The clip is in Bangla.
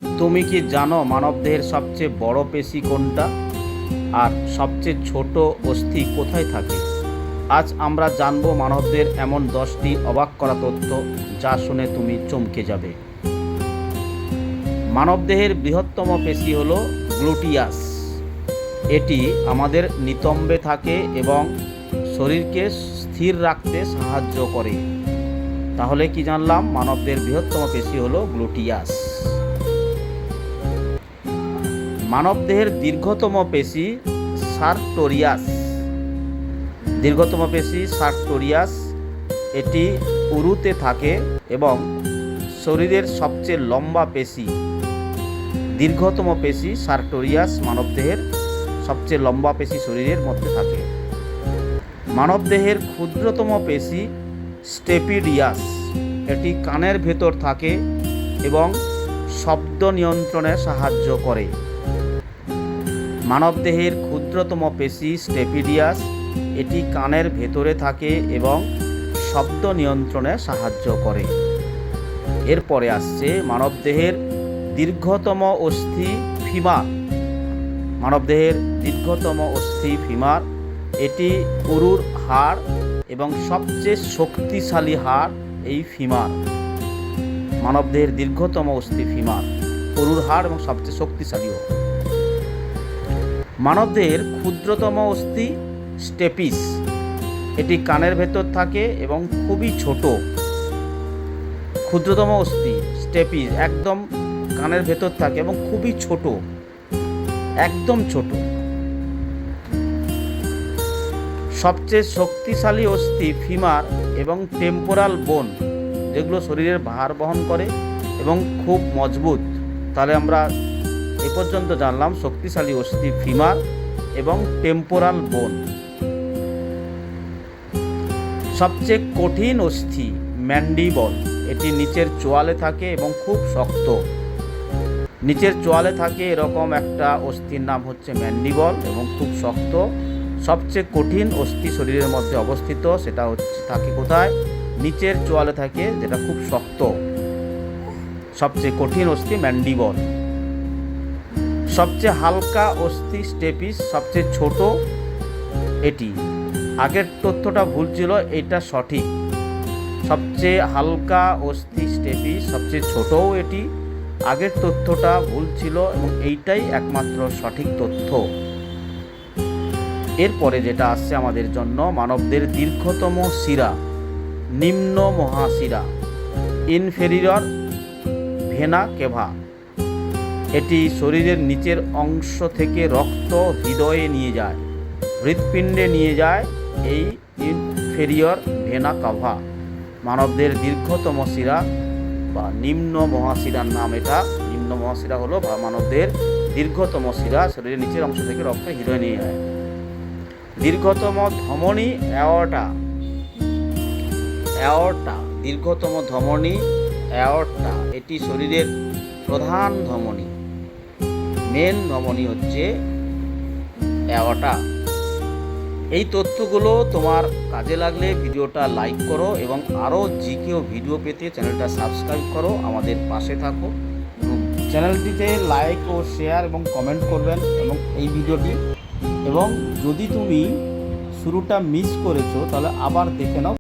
তুমি কি জানো মানবদেহের সবচেয়ে বড় পেশি কোনটা আর সবচেয়ে ছোট অস্থি কোথায় থাকে? আজ আমরা জানবো মানবদেহের এমন 10টি অবাক করা তথ্য যা শুনে তুমি চমকে যাবে। মানবদেহের বৃহত্তম পেশি হলো গ্লুটিয়াস। এটি আমাদের নিতম্বে থাকে এবং শরীরকে স্থির রাখতে সাহায্য করে। তাহলে কি জানলাম? মানবদেহের বৃহত্তম পেশি হলো গ্লুটিয়াস। মানবদেহের দীর্ঘতম পেশি সার্টোরিয়াস। দীর্ঘতম পেশি সার্টোরিয়াস, এটি উরুতে থাকে এবং শরীরের সবচেয়ে লম্বা পেশি। দীর্ঘতম পেশি সার্টোরিয়াস মানবদেহের সবচেয়ে লম্বা পেশি শরীরের মধ্যে থাকে। মানবদেহের ক্ষুদ্রতম পেশি স্টেপিডিয়াস। এটি কানের ভেতর থাকে এবং শব্দ নিয়ন্ত্রণে সাহায্য করে। মানবদেহের ক্ষুদ্রতম পেশি স্টেপিডিয়াস, এটি কানের ভেতরে থাকে এবং শব্দ নিয়ন্ত্রণে সাহায্য করে। এরপরে আসছে মানবদেহের দীর্ঘতম অস্থি ফিমার। মানবদেহের দীর্ঘতম অস্থি ফিমার, এটি উরুর হাড় এবং সবচেয়ে শক্তিশালী হাড় এই ফিমার। মানবদেহের দীর্ঘতম অস্থি ফিমার, উরুর হাড় এবং সবচেয়ে শক্তিশালী। মানবদেহের ক্ষুদ্রতম অস্থি স্টেপিস, এটি কানের ভেতর থাকে এবং খুবই ছোট। ক্ষুদ্রতম অস্থি স্টেপিস একদম কানের ভেতর থাকে এবং খুবই ছোট, একদম ছোট। সবচেয়ে শক্তিশালী অস্থি ফিমার এবং টেম্পোরাল বোন, যেগুলো শরীরের ভার বহন করে এবং খুব মজবুত। তাহলে আমরা এ পর্যন্ত জানলাম শক্তিশালী অস্থি ফিমার এবং টেম্পোরাল বোন। সবচেয়ে কঠিন অস্থি ম্যান্ডিবল, এটি নিচের চোয়ালে থাকে এবং খুব শক্ত। নিচের চোয়ালে থাকে এরকম একটা অস্থির নাম হচ্ছে ম্যান্ডিবল এবং খুব শক্ত। সবচেয়ে কঠিন অস্থি শরীরের মধ্যে অবস্থিত, সেটা হচ্ছে থাকে কোথায়? নিচের চোয়ালে থাকে, যেটা খুব শক্ত। সবচেয়ে কঠিন অস্থি ম্যান্ডিবল। সবচেয়ে হালকা অস্থি স্টেপিস, সবচেয়ে ছোট এটি। আগের তথ্যটা ভুল ছিল, এটা সঠিক। সবচেয়ে হালকা অস্থি স্টেপিস, সবচেয়ে ছোটও এটি। আগের তথ্যটা ভুল ছিল এবং এইটাই একমাত্র সঠিক তথ্য। এরপরে যেটা আসছে আমাদের জন্য, মানবদের দীর্ঘতম শিরা নিম্ন মহাশিরা, ইনফেরিয়র ভেনা কেভা। এটি শরীরের নিচের অংশ থেকে রক্ত হৃদয়ে নিয়ে যায়, হৃৎপিণ্ডে নিয়ে যায় এই ইনফেরিয়র ভেনা কাভা। মানবদের দীর্ঘতম শিরা বা নিম্ন মহাশিরার নাম এটা। নিম্ন মহাশিরা হলো মানবদের দীর্ঘতম শিরা, শরীরের নিচের অংশ থেকে রক্ত হৃদয়ে নিয়ে যায়। দীর্ঘতম ধমনী অ্যাওর্টা। অ্যাওর্টা, দীর্ঘতম ধমনী অ্যাওর্টা, এটি শরীরের প্রধান ধমনী, মেন ধমনী হচ্ছে অ্যাওর্টা। এই তথ্যগুলো তোমার কাজে লাগলে ভিডিওটা লাইক করো এবং আরও জিকেও ভিডিও পেতে চ্যানেলটা সাবস্ক্রাইব করো, আমাদের পাশে থাকো। চ্যানেলটিতে লাইক ও শেয়ার এবং কমেন্ট করবেন এবং এই ভিডিওটি, এবং যদি তুমি শুরুটা মিস করেছো তাহলে আবার দেখে নাও।